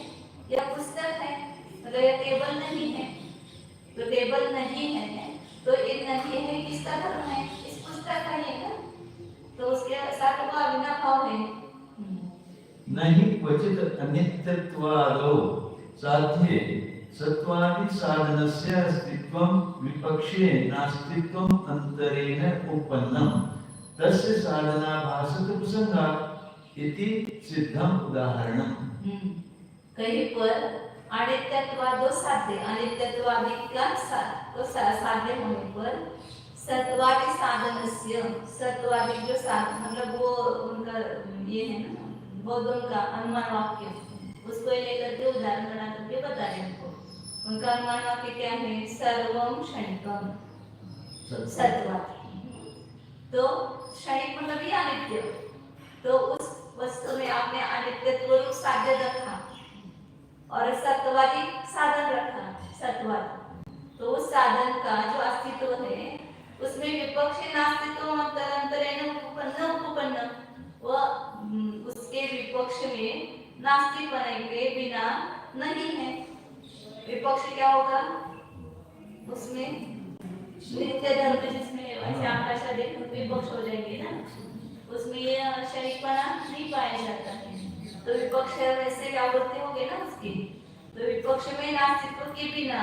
यह पुस्तक है, मतलब यह टेबल नहीं है, तो टेबल नहीं है, तो ये नहीं है किसका धर्म है, इस पुस्तक का है ना, तो उसके साथ वो अविनाभाव है। नहीं क्वचित अनित्यत्वादो साध्ये सत्वादि साधनस्य अस्तित्वं विपक्षे नास्तित्वं अंतरेण उपन्नम तस्य साधनाभासत प्रसंगात् इति सिद्धम उदाहरणम। कहीं पर अनित्यत्वादो साध्य, अनित्यत्वादि का साध्य होने पर सत्वादि साधनस्य, सत्वादि जो साधन मतलब वो उनका ये है ना, बौद्धों का अनुमान वाक्य, उसको लेकर के उदाहरण बना करके बता रहे हैं उनको। उनका अनुमान वाक्य क्या है, सर्वम क्षणिकम सत्वादि, तो क्षणिक मतलब ये अनित्य, तो उस वस्तु में आपने अनित्यत्व रूप साध्य रखा और सत्वादि साधन रखा, सत्वादि, तो उस साधन का जो अस्तित्व है उसमें विपक्ष नास्तित्व अंतरेण उपपन्न, वह उसके विपक्ष में नास्तिक बने के बिना नहीं है। विपक्ष क्या होगा, उसमें नित्य धर्म जिसमें ऐसे आकाश आदि विपक्ष हो जाएंगे ना, उसमें ये शरीकपना नहीं पाया जाता है, तो विपक्ष वैसे व्यावृत्ति हो गई ना उसकी, तो विपक्ष में नास्तित्व के बिना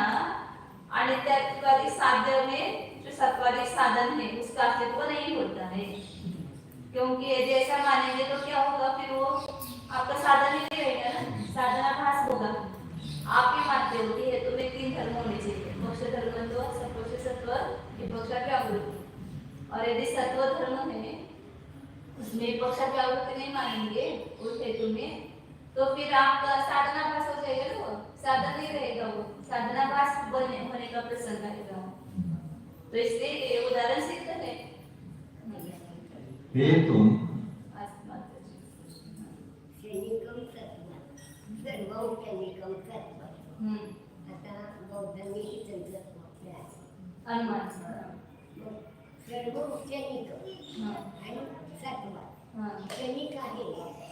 अनित्यत्वादि साध्य में जो सत्वादि साधन है उसका अस्तित्व नहीं होता है। क्योंकि यदि ऐसा मानेंगे तो क्या होगा, फिर वो आपका साधन ही रहेगा ना, साधनाभास होगा। आप ही मानते हो कि हेतु में 3 धर्म होने चाहिए, पक्ष धर्मत्व, सपक्ष सत्व, विपक्ष व्यावृत्ति, और यदि सत्व धर्म है उसमें पक्ष व्यावृत्ति नहीं मानेंगे उस हेतु में, तो फिर आपका साधनाभास हो जाएगा ना, वो साधन नहीं रहेगा, वो साधनाभास होने का प्रसंग आएगा। तो इसलिए ये उदाहरण सिद्ध है। हेतुम क्षणिकम सत्व, सर्वं क्षणिकम सत्व। आता बौद्धांनी ही तंत्र अनुमान सर्वं क्षणिकम आणि सत्व, क्षणिक आहे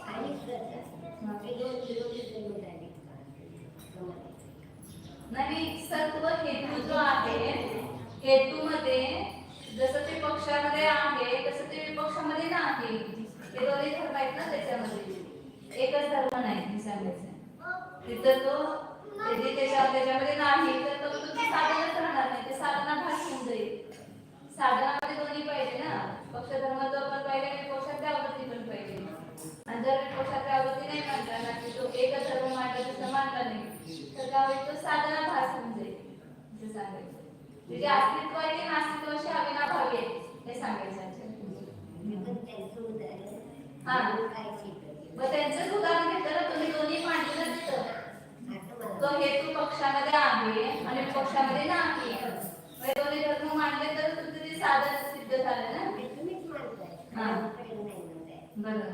आणि सत्व, हे 2 विरोधी धर्म झाले का? नहीं, सत्व हेतू जो आहे, हेतूमध्ये जसं ते पक्षामध्ये आहे तसं ते विपक्षामध्ये नाही. हे दोन्ही धर्म आहेत ना, त्याच्यामध्ये एकच धर्म नाही हे सांगायचं. तिथं तो यदि त्याच्यामध्ये नाही तर तो तुमची साधनाच राहणार नाही, ते साधना भास होऊन जाईल. साधनामध्ये दोन्ही पाहिजे ना, पक्ष धर्माचं पण पाहिजे आणि विपक्षात आवृत्ती पण पाहिजे. आणि जर विपक्षात आवृत्ती नाही मानला ना, की तो एकच धर्म मांडला तसं मानला नाही, तर काय होईल, तो साधना भास होऊन जाईल असं सांगायचं. म्हणजे अस्तित्व आहे ते नास्तित्वाशी अविनाभावी आहे हे सांगायचं. हा, मग त्यांचंच उदाहरण घेतलं ना तुम्ही, दोन्ही मांडलं तिथं. तो हेतू पक्षामध्ये आहे आणि पक्षामध्ये नाही. मग दोन्ही धर्म मांडले तर तुमचं ते साधन सिद्ध झालं ना. बरोबर.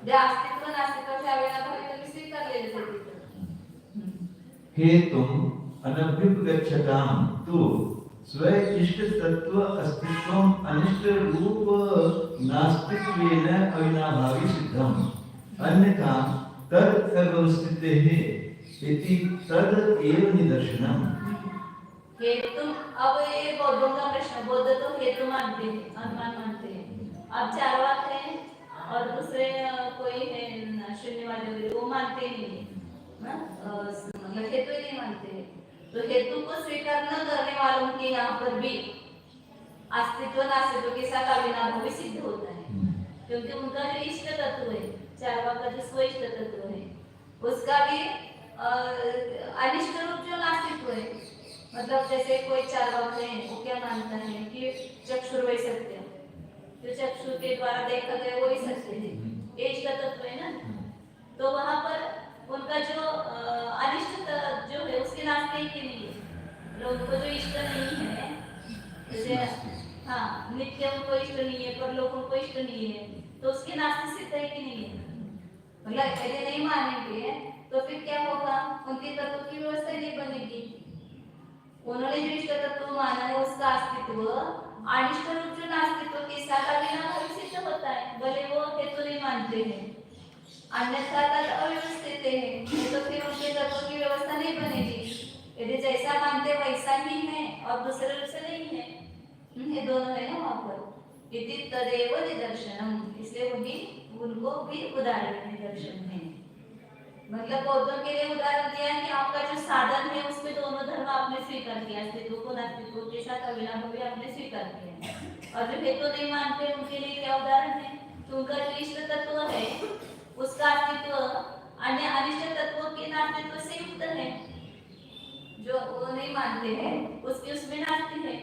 जे अस्तित्व नास्तित्वाच्या अविनाभावी तुम्ही स्वीकारलेलं आहे तिथं. हेतुम अनभ्युपगच्छताम तु स्व इष्ट तत्व अस्तित्वम अनिष्ट रूप नास्तित्वेन अविनाभावी सिद्धम अन्यथा तद सर्वस्थितेः इति तद एव निदर्शनम. हेतु, अब ये बौद्धों का प्रश्न, बौद्ध तो हेतु मानते हैं, अनुमान मानते हैं. अब चारवाक है और दूसरे कोई है शून्यवादी वगैरह, वो मानते नहीं, मतलब हेतु ही नहीं मानते. तो हेतु को स्वीकार न करने वालों के यहाँ पर भी अस्तित्व नास्तित्व के साथ अविनाभावी सिद्ध होता है. क्योंकि उनका जो इष्ट तत्व है, चारवाक का जो स्वइष्ट तत्व है, उसका भी अनिष्ट रूप जो नास्तित्व है, मतलब जैसे कोई चारवाक है वो क्या मानता है कि चक्षुर्वय सत्य, जो चक्षु के द्वारा देखा गया वही सत्य है, ये इष्ट तत्व है ना. तो वहां पर उनका जो अनिष्ट जो है उसके नास्ते ही नहीं है, मतलब उनको जो इष्ट नहीं है, जैसे हाँ नित्य उनको इष्ट नहीं है, पर लोगों को इष्ट नहीं है, तो उसके नास्ते सिद्ध है कि नहीं है. मतलब यदि नहीं मानेंगे तो फिर क्या होगा, उनके तत्व की व्यवस्था नहीं बनेगी. उन्होंने जो इष्ट तत्व माना है उसका अस्तित्व अनिष्ट रूप जो नास्तित्व के साथ अविनाभावी सिद्ध होता है, भले वो हेतु नहीं मानते हैं. अन्यथा तद अव्यवस्थित है, तो फिर उनके तत्व की व्यवस्था नहीं बनेगी. यदि जैसा मानते वैसा ही है और दूसरे रूप से नहीं है, ये दोनों है ना वहां पर. इति तदेव निदर्शनम, इसलिए उनको भी उदाहरण निदर्शन है. मतलब बौद्धों के लिए उदाहरण दिया कि आपका जो साधन है उसमें दोनों धर्म आपने स्वीकार किया, अस्तित्व को नास्तित्व के साथ अविनाभावी आपने स्वीकार किया. और जो हेतु नहीं मानते उनके लिए क्या उदाहरण है, तो उनका जो इष्ट तत्व है उसका अस्तित्व अन्य अनिष्ट तत्वों के नास्तित्व से युक्त है. जो वो नहीं मानते हैं उसके उसमें नास्ति है,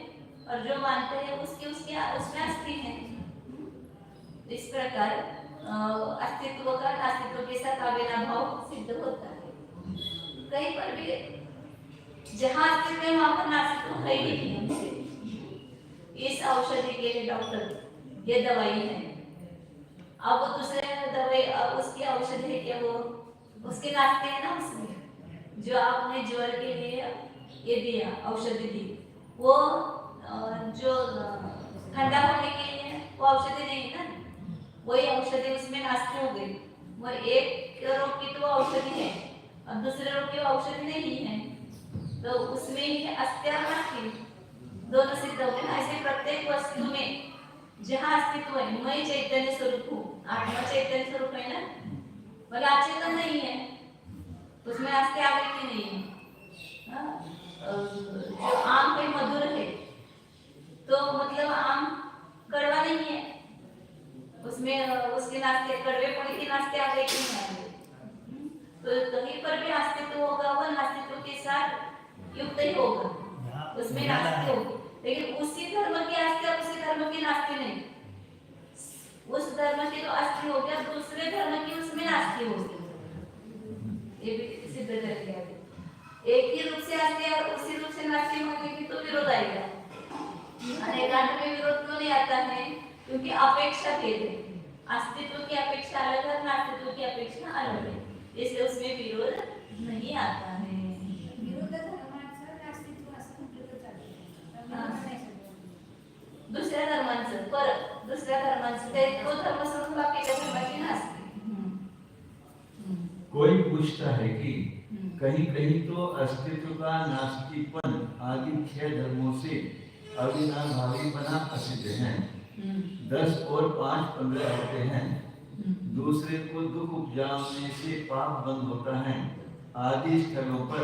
और जो मानते हैं उसके उसमें अस्ति है. इस प्रकार अस्तित्व का नास्तित्व के साथ अविनाभाव सिद्ध होता है. कहीं पर भी जहाँ अस्तित्व है वहां पर नास्तित्व है ही नहीं. इस औषधि के लिए डॉक्टर ये दवाई है, अब वो दूसरे दवाई उसकी औषधि है क्या, वो उसके नास्ते है ना. उसमें जो आपने ज्वर के लिए ये दिया औषधि दी, वो जो ठंडा होने के लिए वो औषधि नहीं है ना, वही औषधि उसमें नास्ती हो गई. मग एक रोग की तो औषधि है और दूसरे रोग की औषधि नहीं है, तो उसमें ही अस्त्य और नास्ती दोनों सिद्ध हो गए. ऐसे प्रत्येक वस्तु में जहाँ अस्तित्व है, मैं चैतन्य स्वरूप हूँ, आत्मा चैतन्य स्वरूप है ना, बोला अचेतन नहीं है, उसमें अस्त्य आवृत्ति नहीं है. जो आम पे मधुर है तो मतलब आम कड़वा नहीं है, उसमें उसके नाश्ते कड़वेपन के नाश्ते आ गए कि नहीं आ गए. तो कहीं पर भी अस्तित्व होगा वह नास्तित्व के साथ युक्त ही होगा, उसमें नास्ते होगी. लेकिन उसी धर्म के अस्ति और उसी धर्म के नास्ते नहीं. उस धर्म की तो अस्ति हो गया, दूसरे धर्म की उसमें नास्ति होगी. ये भी सिद्ध कर दिया. एक ही रूप से अस्ति और उसी रूप से नास्ति होगी तो विरोध आएगा. एकांत में विरोध क्यों नहीं आता है, क्योंकि अपेक्षा भेद है. अस्तित्व की अपेक्षा अलग है, नास्तित्व की अपेक्षा अलग है, इसलिए उसमें विरोध नहीं आता है. दुसऱ्या धर्मांचं परत दुसऱ्या धर्मांचं ते तो धर्म सोडून बाकीच्या धर्माची नास्ती. कोई पूछता है कि कहीं कहीं तो अस्तित्व का नास्तिकपन आदि 6 धर्मों से अविनाभावीपना असिद्ध है। 10 और 5 15 होते हैं। दूसरे को दुख उपजाने से पाप बंद होता है आदि स्थलों पर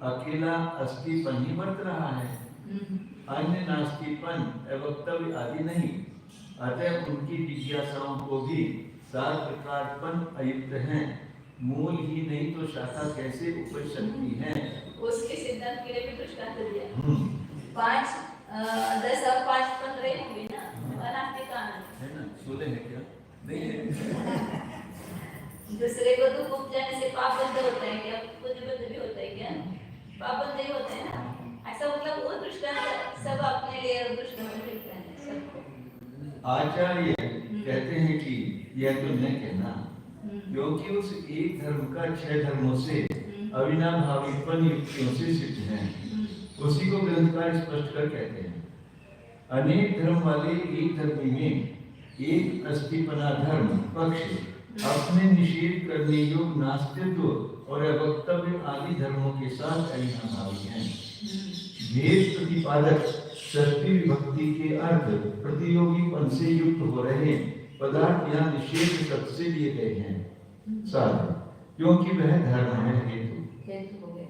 अकेला अस्थिपन ही वर्त रहा है, अन्य नास्तिकपन अवक्तव्य आदि नहीं। अतः उनकी जिज्ञासाओं को भी 7 प्रकारपन अयुक्त है। मूल ही नहीं तो शाखा कैसे उपज सकती है? उसके सिद्धांत के लिए भी दृष्टांत दिया। 5 10 और 5 15 हुए ना, अनास्तिक आनंद है ना? 16 है क्या? नहीं है। दूसरे को दुख उपजाने से पाप बंद होता है क्या? पुण्य बंद भी होता है क्या? पाप बंद नहीं होता है ना। ऐसा मतलब वो दृष्टांत सब अपने लिए दृष्टांत देते हैं सबको। आचार्य कहते हैं कि यह तो न कहना, क्योंकि उस एक धर्म का 6 धर्मों से अविनाभावीपन युक्तियों से सिद्ध है। उसी को ग्रंथकार स्पष्ट कर कहते हैं, अनेक धर्म वाले एक धर्मी में एक अस्थिपना धर्म पक्ष अपने निषेध करने योग्य नास्तित्व और अवक्तव्य आदि धर्मों के साथ अविनाभावी है। भेद प्रतिपादक षष्ठी विभक्ति के अर्थ प्रतियोगीपन से युक्त हो रहे पदार्थ या निषेध शब्द से लिए गए हैं साधन, क्योंकि वह धर्म है हेतु हो गए।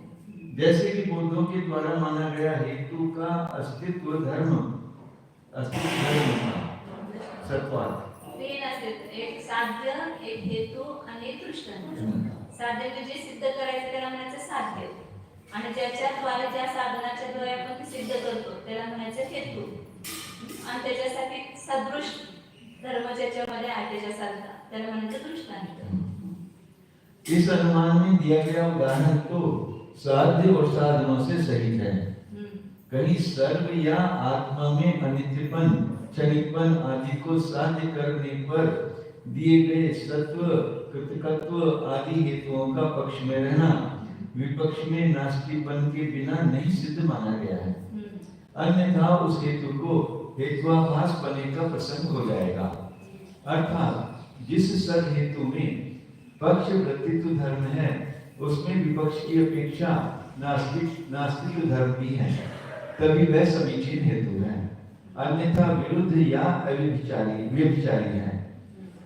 जैसे कि बुद्धों के द्वारा माना गया हेतु का अस्तित्व धर्म था सत्वार्थ। तीन अस्तित्व, एक साध्य, एक हेतू आणि एक दृष्टांत। साध्य म्हणजे सिद्ध करायचं त्याला म्हणायचं साध्य, आणि ज्याच्याद्वारे ज्या साधनाच्या द्वारे आपण ते सिद्ध करतो त्याला म्हणायचं हेतू, आणि त्याच्यासाठी सदृश धर्म ज्याच्यामध्ये आहे त्याच्या साधना त्याला म्हणायचं दृष्टांत। इस अनुमान में दिया गया उदाहरण तो साध्य और साधनों से सहित है। कहीं सर्व या आत्मा में अनित्यपन क्षणिकपन आदि को साध्य करने पर दिए गए सत्व कृतकत्व आदि हेतुओं का पक्ष में रहना विपक्ष में नास्तिकपन के बिना नहीं सिद्ध माना गया है। अन्यथा उस हेतु को हेतुआभास बने का प्रसंग हो जाएगा। अर्थात जिस सद हेतु में पक्ष वृत्तित्व धर्म है उसमें विपक्ष की अपेक्षा नास्तिक धर्म भी है, तभी वह समीचीन हेतु है। अन्यथा विरुद्ध या व्यभिचारी है।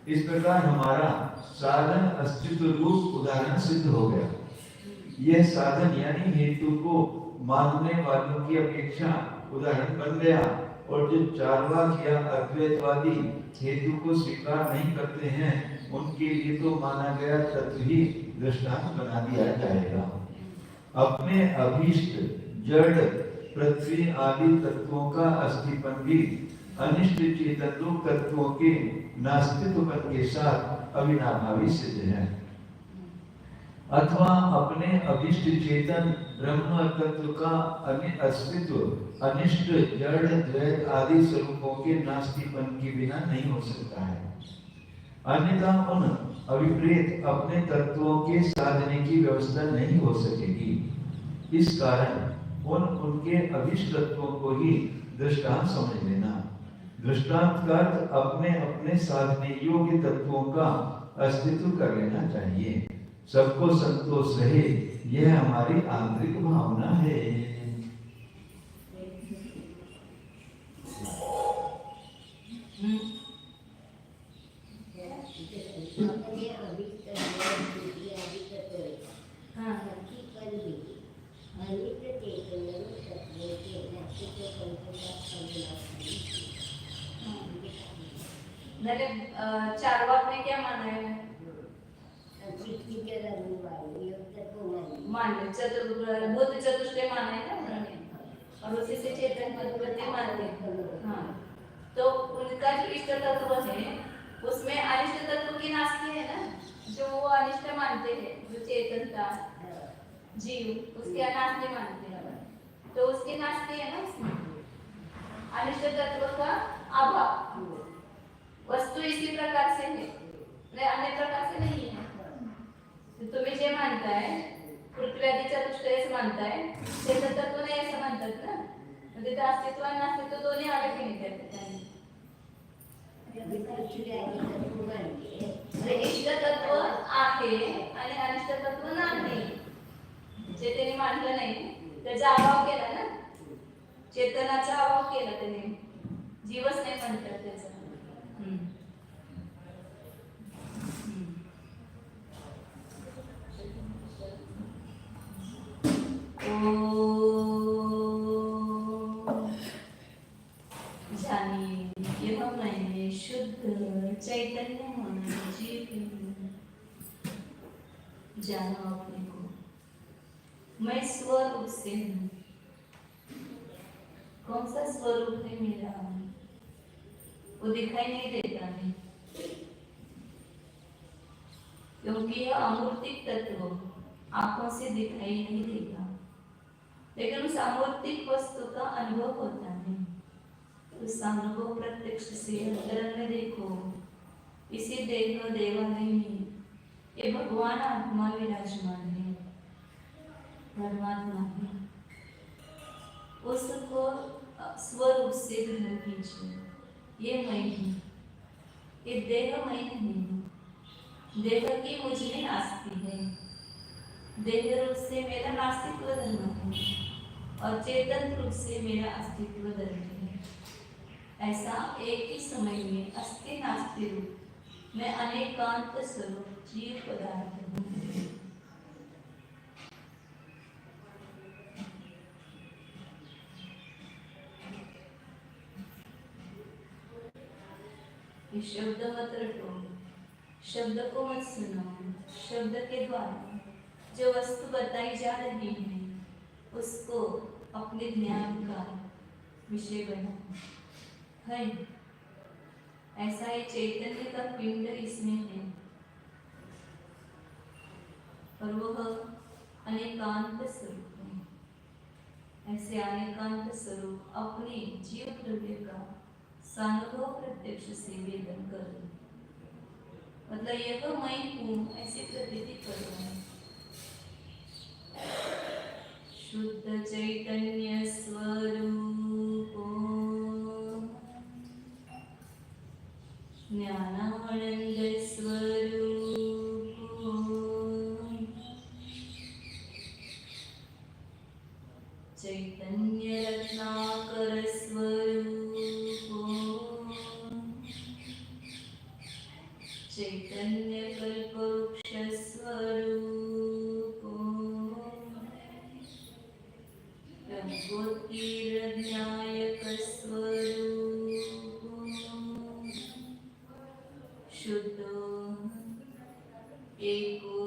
इस प्रकार हमारा साधन अस्तित्व रूप उदाहरण सिद्ध हो गया। यह साधन यानी हेतु को मानने वालों की अपेक्षा उदाहरण बन गया, और जो चार्वाक या अद्वैतवादी हेतु को स्वीकार नहीं करते हैं उनके लिए तो माना गया तत्व ही दृष्टांत बना दिया जाएगा। अपने अभीष्ट जड़ पृथ्वी आदि तत्वों का अस्थिपन भी अनिष्ट चेतन रूप तत्वों के नास्तित्वपन के साथ अविनाभावी सिद्ध है। अथवा अपने अभिष्ट चेतन ब्रह्म तत्व का अस्तित्व अनिष्ट जड़ द्वैत आदि स्वरूपों के नास्तिपन के बिना नहीं हो सकता है। अन्यथा उन अभिप्रेत अपने तत्वों के साधने की व्यवस्था नहीं हो सकेगी। इस कारण उनके अभिष्ट तत्वों को ही दृष्टांत समझ लेना। दृष्टांत का अर्थ अपने अपने साधने योग्य तत्वों का अस्तित्व कर लेना चाहिए। सबको संतोष रहे, यह हमारी आंतरिक भावना है। अपने अभिष्ट आदि तत्व अनित्य चेतन तत्व के नास्तित्व चार्वाक ने क्या माना है? मान बुद्ध चतुष्टय माना है ना उन्होंने, और उसी से चेतन पद्धति मानते हैं। हाँ, तो उनका जो इष्ट तत्व है उसमें अनिष्ट तत्व की नास्ती है ना, जो वो अनिष्ट मानते हैं, जो चेतन था जीव उसके अनास्ती मानते हैं, तो उसकी नास्ती है ना उसमें अनिष्ट तत्व का अभाव। वस्तु इसी प्रकार से है, अन्य प्रकार से नहीं है। तो तुम्ही जे मानताय पृथ्वी आदि चतुष्टय मानताय ते तत्व नाही असं म्हणतात ना, म्हणजे ते अस्तित्व आणि नास्तित्व दोन्ही आले की नाही त्यात इष्ट तत्व आहे आणि अनिष्ट तत्व नाही, त्याचा अभाव केला ना, चेतनाचा अभाव केला त्याने, जीवच नाही म्हणतात त्याचा. जानिए यह मैं शुद्ध चैतन्य मन जीव हूँ। जानो अपने को, मैं स्वरूप से हूँ। कौन सा स्वरूप है मेरा, वो दिखाई नहीं देता है, क्योंकि यह अमूर्तिक तत्व आंखों से दिखाई नहीं देता, लेकिन उस अमूर्तिक वस्तु का अनुभव होता है। उस अनुभव प्रत्यक्ष से अंतरंग में देखो, इसी देह देवालय में ये भगवान आत्मा विराजमान है, परमात्मा है। उसको स्वरूप से ग्रहण कीजिए, ये मैं हूँ, ये देह मैं नहीं हूँ। देह की मुझ में आस्ति है, देह रूप से मेरा नास्तित्व धर्म है और चेतन रूप से मेरा अस्तित्व धर्म है। ऐसा एक ही समय में अस्ति नास्ति रूप में अनेकांत स्वरूप जीव पदार्थ हूँ। ये शब्द मत रटो, शब्द को मत सुनो, शब्द के द्वारा जो वस्तु बताई जा रही है उसको अपने ध्यान का विषय बनाओ। है ऐसा ही चैतन्य का पिंड इसमें है और वह अनेकांत स्वरूप है। ऐसे अनेकांत स्वरूप अपने जीव द्रव्य का सानुभव प्रत्यक्ष से वेदन करो, मतलब यह मैं हूँ ऐसी प्रतीति करो। शुद्ध चैतन्य स्वरूपो ज्ञानानंद स्वरूपो चैतन्य रत्नाकर स्वरूपो चैतन्य कल्पवृक्ष स्वरूपो ज्ञायक स्वरूपो शुद्धो एको